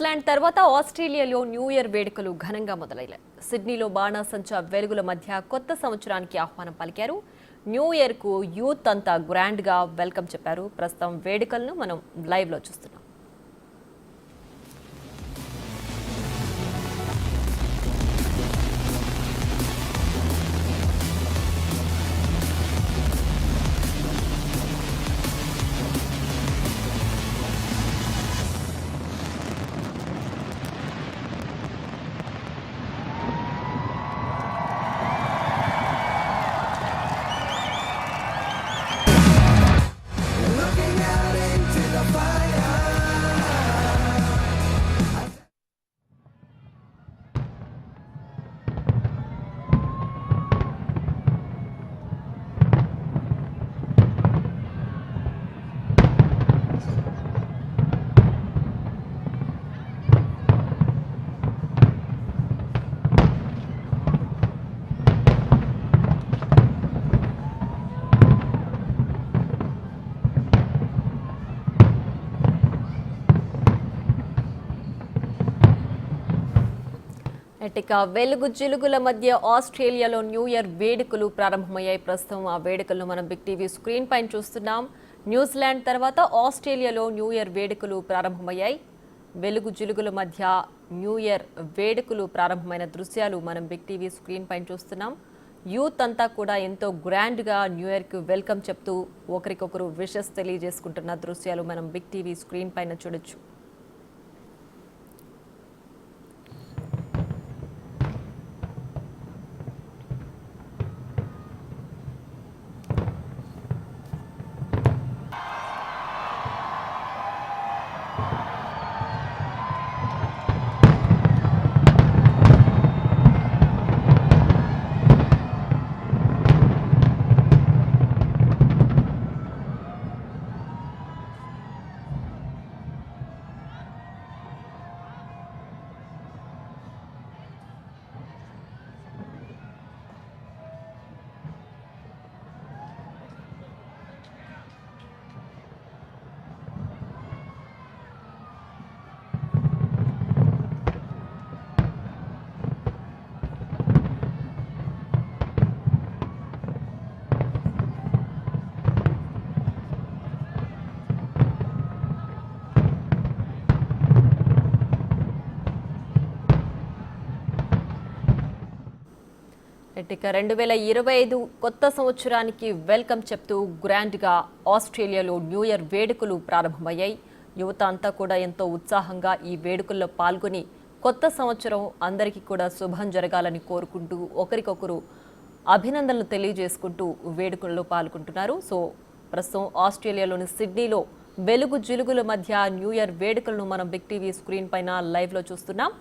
New Zealand తర్వాత ఆస్ట్రేలియాలో new year వేడుకలు ఘనంగా మొదలయ్యాయి. సిడ్నీలో బాణాసంచా వెలుగుల మధ్య కొత్త సంవత్సరానికి ఆహ్వానం పలికారు. న్యూ ఇయర్ కు యూత్ అంతా గ్రాండ్ గా వెల్కమ్ చెప్పారు. ప్రస్తుతం వేడుకలను మనం లైవ్ లో చూస్తున్నాం. ఇక వెలుగు జిలుగుల మధ్య ఆస్ట్రేలియాలో న్యూ ఇయర్ వేడుకలు ప్రారంభమయ్యాయి. ప్రస్తుతం ఆ వేడుకలను మనం బిగ్ టీవీ స్క్రీన్ పైన చూస్తున్నాం. న్యూజిలాండ్ తర్వాత ఆస్ట్రేలియాలో న్యూ ఇయర్ వేడుకలు ప్రారంభమయ్యాయి. వెలుగు జిలుగుల మధ్య న్యూ ఇయర్ వేడుకలు ప్రారంభమైన దృశ్యాలు మనం బిగ్ టీవీ స్క్రీన్ పైన చూస్తున్నాం. యూత్ అంతా కూడా ఎంతో గ్రాండ్ గా న్యూ ఇయర్ కు వెల్కమ్ చెప్తూ ఒకరికొకరు విషెస్ తెలియజేసుకుంటున్న దృశ్యాలు మనం బిగ్ టీవీ స్క్రీన్ పైన చూడొచ్చు. ఇక 2025 కొత్త సంవత్సరానికి వెల్కమ్ చెప్తూ గ్రాండ్గా ఆస్ట్రేలియాలో న్యూ ఇయర్ వేడుకలు ప్రారంభమయ్యాయి. యువత అంతా కూడా ఎంతో ఉత్సాహంగా ఈ వేడుకల్లో పాల్గొని కొత్త సంవత్సరం అందరికీ కూడా శుభం జరగాలని కోరుకుంటూ ఒకరికొకరు అభినందనలు తెలియజేసుకుంటూ వేడుకల్లో పాల్గొంటున్నారు. సో ప్రస్తుతం ఆస్ట్రేలియాలోని సిడ్నీలో వెలుగు జిలుగుల మధ్య న్యూ ఇయర్ వేడుకలను మనం బిగ్ టీవీ స్క్రీన్ పైన లైవ్లో చూస్తున్నాం.